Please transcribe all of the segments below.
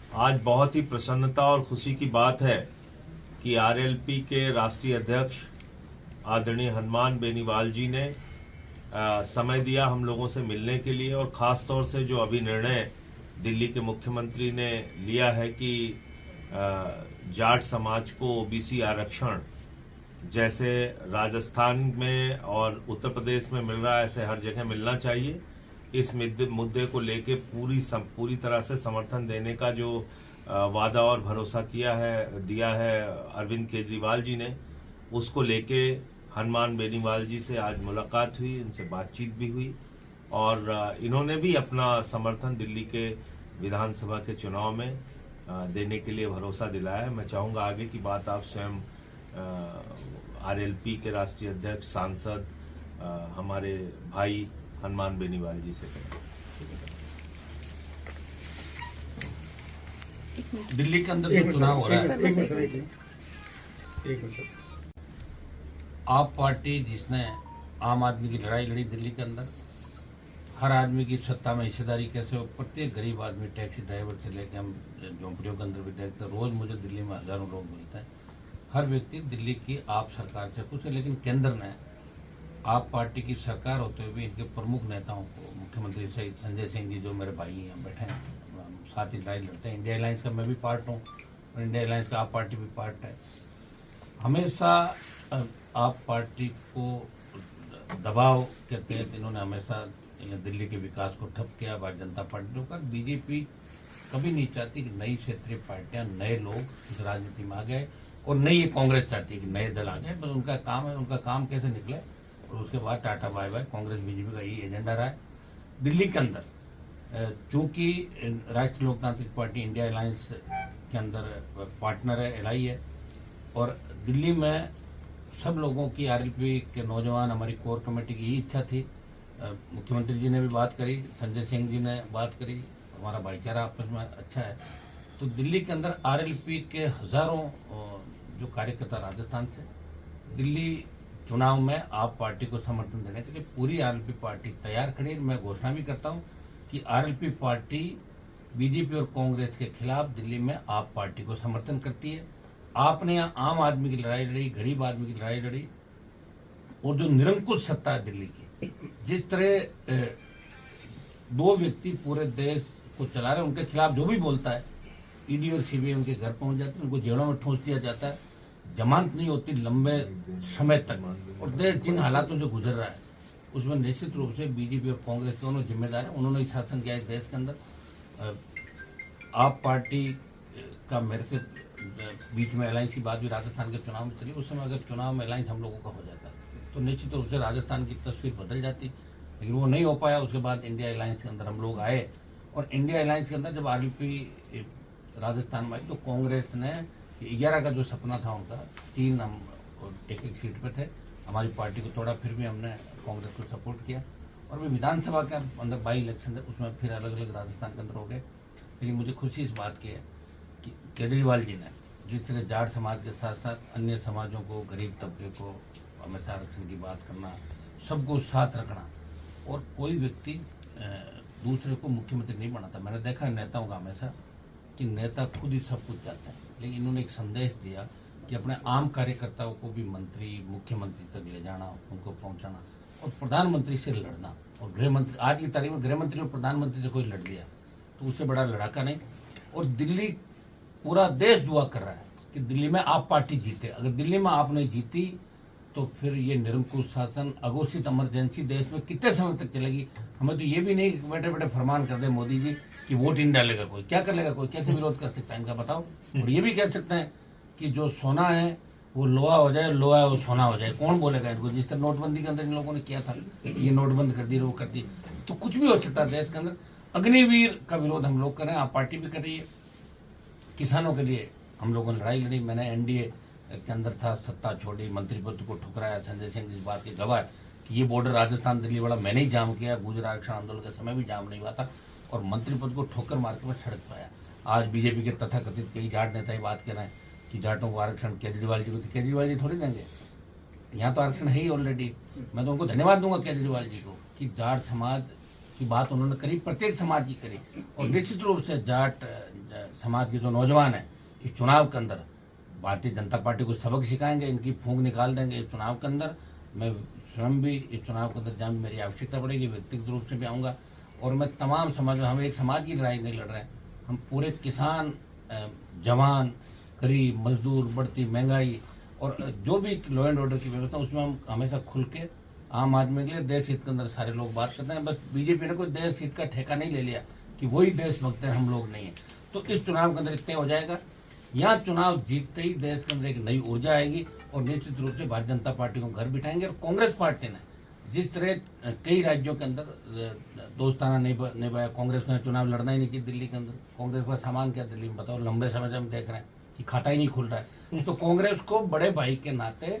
आज बहुत ही प्रसन्नता और खुशी की बात है कि आरएलपी के राष्ट्रीय अध्यक्ष आदरणीय हनुमान बेनीवाल जी ने समय दिया हम लोगों से मिलने के लिए, और ख़ास तौर से जो अभी निर्णय दिल्ली के मुख्यमंत्री ने लिया है कि जाट समाज को ओबीसी आरक्षण जैसे राजस्थान में और उत्तर प्रदेश में मिल रहा है ऐसे हर जगह मिलना चाहिए, इस मुद्दे को लेके पूरी तरह से समर्थन देने का जो वादा और भरोसा दिया है अरविंद केजरीवाल जी ने, उसको लेके हनुमान बेनीवाल जी से आज मुलाकात हुई, उनसे बातचीत भी हुई और इन्होंने भी अपना समर्थन दिल्ली के विधानसभा के चुनाव में देने के लिए भरोसा दिलाया है। मैं चाहूँगा आगे की बात आप स्वयं आरएलपी के राष्ट्रीय अध्यक्ष सांसद हमारे भाई हनुमान बेनीवाल जी से करें। दिल्ली के अंदर जो चुनाव हो रहा है, आप पार्टी जिसने आम आदमी की लड़ाई लड़ी दिल्ली के अंदर, हर आदमी की सत्ता में हिस्सेदारी कैसे हो, प्रत्येक गरीब आदमी टैक्सी ड्राइवर से लेके हम झोंपड़ियों के अंदर भी देखते हैं, रोज मुझे दिल्ली में हजारों लोग मिलते हैं। हर व्यक्ति दिल्ली की आप सरकार से खुश है, लेकिन केंद्र ने आप पार्टी की सरकार होते हुए भी इनके प्रमुख नेताओं को, मुख्यमंत्री सहित संजय सिंह जी जो मेरे भाई हैं बैठे हैं, साथ ही लड़ाई लड़ते हैं। इंडिया अलायंस का मैं भी पार्ट हूँ और इंडिया अलायंस का आप पार्टी भी पार्ट है। हमेशा आप पार्टी को दबाव के तहत इन्होंने हमेशा दिल्ली के विकास को ठप किया। भारतीय जनता पार्टी का बीजेपी कभी नहीं चाहती कि नई क्षेत्रीय पार्टियां, नए लोग इस राजनीति में आ गए, और नई कांग्रेस चाहती है कि नए दल आ गए। बस उनका काम है, उनका काम कैसे निकले और उसके बाद tata bye bye. Congress BJP का यही एजेंडा रहा है दिल्ली के अंदर। चूंकि राष्ट्रीय लोकतांत्रिक पार्टी इंडिया अलायंस के अंदर पार्टनर है, एलआई है, और दिल्ली में सब लोगों की, आरएलपी के नौजवान, हमारी कोर कमेटी की यही इच्छा थी। मुख्यमंत्री जी ने भी बात करी, संजय सिंह जी ने बात करी, हमारा भाईचारा आपस में अच्छा है। तो दिल्ली के अंदर आरएलपी के हजारों जो कार्यकर्ता राजस्थान से दिल्ली चुनाव में आप पार्टी को समर्थन देने के लिए पूरी आरएलपी पार्टी तैयार खड़ी है। मैं घोषणा भी करता हूं कि आरएलपी पार्टी बीजेपी और कांग्रेस के खिलाफ दिल्ली में आप पार्टी को समर्थन करती है। आपने यहाँ आम आदमी की लड़ाई लड़ी, गरीब आदमी की लड़ाई लड़ी, और जो निरंकुश सत्ता है दिल्ली की, जिस तरह दो व्यक्ति पूरे देश को चला रहे, उनके खिलाफ जो भी बोलता है, ईडी और सीबीआई उनके घर पहुंच जाती है, उनको जेलों में ठूंस दिया जाता है, जमानत नहीं होती लंबे समय तक, और देश जिन हालातों से गुजर रहा है उसमें निश्चित रूप से बीजेपी और कांग्रेस दोनों जिम्मेदार हैं। उन्होंने शासन किया है देश के अंदर। आप पार्टी का मेरे से बीच में अलायंस की बात भी राजस्थान के चुनाव में चली, उस समय अगर चुनाव में अलायंस हम लोगों का हो जाता तो निश्चित रूप से राजस्थान की तस्वीर बदल जाती, लेकिन वो नहीं हो पाया। उसके बाद इंडिया अलायंस के अंदर हम लोग आए, और इंडिया अलायंस के अंदर जब आरएलपी राजस्थान में आई तो कांग्रेस ने 11 का जो सपना था उनका, 3 हम एक सीट पे थे, हमारी पार्टी को थोड़ा, फिर भी हमने कांग्रेस को सपोर्ट किया। और भी विधानसभा के अंदर बाई इलेक्शन थे, उसमें फिर अलग अलग राजस्थान के अंदर हो गए। लेकिन मुझे खुशी इस बात की है कि केजरीवाल जी ने जिस तरह जाट समाज के साथ साथ अन्य समाजों को, गरीब तबके को हमेशा आरक्षण की बात करना, सबको साथ रखना, और कोई व्यक्ति दूसरे को मुख्यमंत्री नहीं बनाता। मैंने देखा है नेताओं का हमेशा कि नेता खुद ही सब कुछ चाहते हैं, लेकिन इन्होंने एक संदेश दिया कि अपने आम कार्यकर्ताओं को भी मंत्री, मुख्यमंत्री तक ले जाना, उनको पहुंचाना, और प्रधानमंत्री से लड़ना। और गृह मंत्री, आज की तारीख में गृह मंत्री और प्रधानमंत्री से कोई लड़ लिया तो उससे बड़ा लड़ाका नहीं। और दिल्ली, पूरा देश दुआ कर रहा है कि दिल्ली में आप पार्टी जीते। अगर दिल्ली में आप नहीं जीती तो फिर ये निरंकुश शासन, अघोषित इमरजेंसी देश में कितने समय तक चलेगी। हमें तो ये भी नहीं बैठे बैठे फरमान कर दे मोदी जी कि वोट इन डालेगा कोई, क्या कर लेगा कोई, कैसे विरोध कर सकता है इनका, बताओ। और ये भी कह सकते हैं कि जो सोना है वो लोहा हो जाए, लोहा है वो सोना हो जाए, कौन बोलेगा इनको। जिस तरह नोटबंदी के अंदर इन लोगों ने किया था, ये नोटबंद कर दी, वो कर दी, तो कुछ भी हो सकता है देश के अंदर। अग्निवीर का विरोध हम लोग कर रहे हैं, आप पार्टी भी कर रही है। किसानों के लिए हम लोगों ने लड़ाई लड़ी, मैंने एनडीए के अंदर था, सत्ता छोड़ी, मंत्री पद को ठुकराया। संजय सिंह इस बात की गवाह है कि ये बॉर्डर राजस्थान दिल्ली वाला मैंने ही जाम किया, गुजरात आरक्षण आंदोलन के समय भी जाम नहीं हुआ था, और मंत्री पद को ठोकर मार के मैं सड़क पाया। आज बीजेपी के तथाकथित कई जाट नेता ये बात कह रहे हैं कि जाटों को आरक्षण केजरीवाल जी को, तो केजरीवाल जी थोड़ी देंगे, यहाँ तो आरक्षण है ही ऑलरेडी। मैं तो उनको धन्यवाद दूंगा केजरीवाल जी को कि जाट समाज की बात उन्होंने करी, प्रत्येक समाज की करी। और निश्चित रूप से जाट समाज के जो नौजवान हैं इस चुनाव के अंदर भारतीय जनता पार्टी को सबक सिखाएंगे, इनकी फूंक निकाल देंगे इस चुनाव के अंदर। मैं स्वयं भी इस चुनाव के अंदर जहाँ मेरी आवश्यकता पड़ेगी व्यक्तिगत रूप से भी आऊँगा। और मैं तमाम समाज, हम एक समाज की लड़ाई नहीं लड़ रहे हैं, हम पूरे किसान, जवान, गरीब, मजदूर, बढ़ती महंगाई और जो भी लॉ एंड ऑर्डर की व्यवस्था, उसमें हम हमेशा खुल के आम आदमी के लिए देश हित के अंदर सारे लोग बात करते हैं। बस बीजेपी ने कोई देश हित का ठेका नहीं ले लिया कि वही देशभक्त है, हम लोग नहीं है। तो इस चुनाव के अंदर इतने हो जाएगा, यहाँ चुनाव जीतते ही देश के अंदर एक नई ऊर्जा आएगी और निश्चित रूप से भारतीय जनता पार्टी को घर बिठाएंगे। और कांग्रेस पार्टी ने जिस तरह कई राज्यों के अंदर दोस्ताना निभाया, कांग्रेस ने चुनाव लड़ना ही नहीं चाहिए दिल्ली के अंदर। कांग्रेस का सामान क्या दिल्ली में बताओ, लंबे समय से हम देख रहे हैं कि खाता ही नहीं खुल रहा है। तो कांग्रेस को बड़े भाई के नाते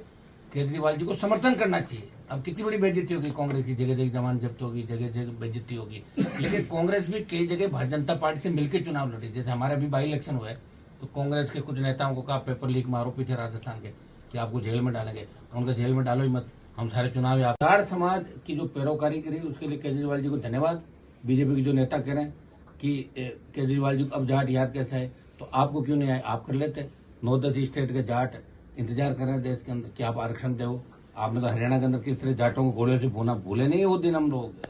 केजरीवाल जी को समर्थन करना चाहिए। अब कितनी बड़ी बेइज्जती होगी कांग्रेस की, जगह जगह जमान जब्त होगी, जगह जगह बेइज्जती होगी। लेकिन कांग्रेस भी कई जगह भारतीय जनता पार्टी से मिलकर चुनाव लड़ी। जैसे हमारे अभी बाई इलेक्शन हुआ है तो कांग्रेस के कुछ नेताओं को कहा पेपर लीक में आरोपी थे राजस्थान के कि आपको जेल में डालेंगे, उनका जेल में डालो ही मत, हम सारे चुनाव। जाट समाज की जो पैरोकारी करी उसके लिए केजरीवाल जी को धन्यवाद। बीजेपी के जो नेता कह रहे हैं कि केजरीवाल जी को अब जाट याद कैसा है, तो आपको क्यों नहीं आए, आप कर लेते। 9-10 स्टेट के जाट इंतजार कर रहे हैं देश के अंदर कि आप आरक्षण दो। आपने तो हरियाणा के अंदर किस तरह जाटों को गोलियों से भूना, भूले नहीं है वो दिन। हम लोग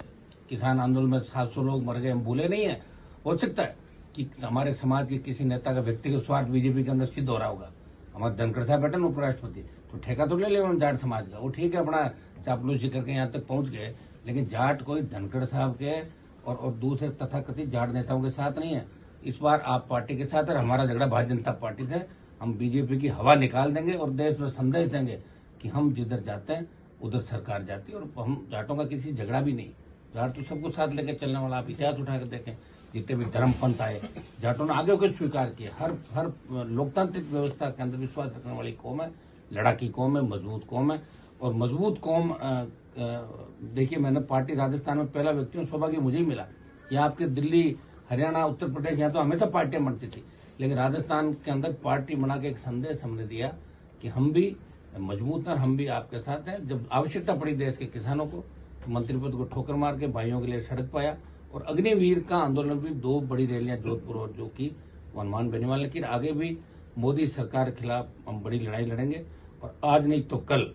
किसान आंदोलन में 700 लोग मर गए, हम भूले नहीं है। हो सकता है कि हमारे समाज के किसी नेता का व्यक्तिगत स्वार्थ बीजेपी के अंदर सिद्ध हो रहा होगा। हमारे धनखड़ साहब बैठे ना उपराष्ट्रपति, तो ठेका तो ले उन्होंने जाट समाज का, वो ठीक है अपना चापलूसी करके यहाँ तक पहुंच गए। लेकिन जाट कोई धनखड़ साहब के और दूसरे तथाकथित जाट नेताओं के साथ नहीं है। इस बार आप पार्टी के साथ, और हमारा झगड़ा भारतीय जनता पार्टी से, हम बीजेपी की हवा निकाल देंगे और देश में संदेश देंगे कि हम जिधर जाते हैं उधर सरकार जाती है। और हम जाटों का किसी झगड़ा भी नहीं, जाट तो सबको साथ लेकर चलने वाला। आप इतिहास उठा कर देखें, जितने भी धर्म पंथ आए जाटों ने आगे होकर स्वीकार किया। हर लोकतांत्रिक व्यवस्था के अंदर विश्वास रखने वाली कौम है, लड़ाकी कौम है, मजबूत कौम है। और मजबूत कौम, देखिए मैंने पार्टी राजस्थान में पहला व्यक्ति हूँ, सौभाग्य मुझे ही मिला। यहाँ आपके दिल्ली, हरियाणा, उत्तर प्रदेश, यहाँ तो हमेशा पार्टियां बनती थी, लेकिन राजस्थान के अंदर पार्टी बना के एक संदेश हमने दिया कि हम भी मजबूत हैं, हम भी आपके साथ हैं। जब आवश्यकता पड़ी देश के किसानों को, तो मंत्री पद को ठोकर मार के भाइयों के लिए सड़क पाया। और अग्निवीर का आंदोलन भी 2 बड़ी रैलियां जोधपुर और जो कि हनुमान बेनीवाल। लेकिन आगे भी मोदी सरकार के खिलाफ हम बड़ी लड़ाई लड़ेंगे और आज नहीं तो कल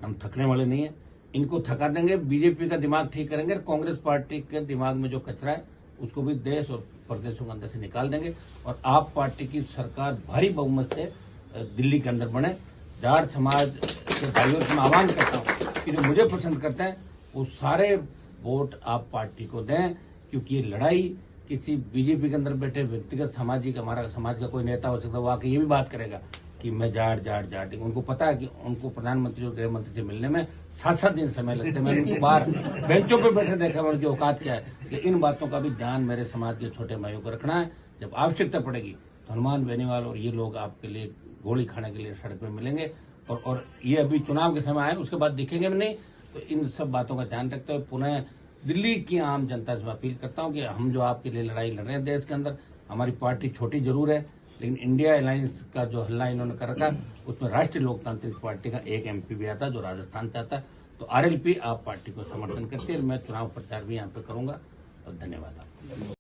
हम थकने वाले नहीं है। इनको थका देंगे, बीजेपी का दिमाग ठीक करेंगे, कांग्रेस पार्टी के दिमाग में जो कचरा है उसको भी देश और प्रदेशों के अंदर से निकाल देंगे। और आप पार्टी की सरकार भारी बहुमत से दिल्ली के अंदर बने। जाट समाज के भाइयों से मैं आह्वान करता हूँ कि जो मुझे पसंद करते हैं वो सारे वोट आप पार्टी को दें, क्योंकि ये लड़ाई किसी बीजेपी के अंदर बैठे व्यक्तिगत सामाजिक, हमारा समाज का कोई नेता हो सकता है वो आके ये भी बात करेगा कि मैं जाट। उनको पता है कि उनको प्रधानमंत्री और गृह मंत्री से मिलने में 7-7 दिन समय लगते हैं। मैंने उनको बाहर बेंचों पे बैठे देखा, उनकी औकात क्या है। लेकिन इन बातों का भी ध्यान मेरे समाज के छोटे भाइयों को रखना है। जब आवश्यकता पड़ेगी तो हनुमान बेनीवाल और ये लोग आपके लिए गोली खाने के लिए सड़क पे मिलेंगे। और ये अभी चुनाव के समय आए, उसके बाद दिखेंगे भी नहीं। तो इन सब बातों का ध्यान रखते हुए पुनः दिल्ली की आम जनता से अपील करता हूं कि हम जो आपके लिए लड़ाई लड़ रहे हैं देश के अंदर, हमारी पार्टी छोटी जरूर है, लेकिन इंडिया अलायंस का जो हल्ला इन्होंने कर रखा उसमें राष्ट्रीय लोकतांत्रिक पार्टी का एक MP भी आता जो राजस्थान से आता। तो RLP आप पार्टी को समर्थन करती है। मैं चुनाव प्रचार भी यहाँ पे करूंगा। और धन्यवाद आपको।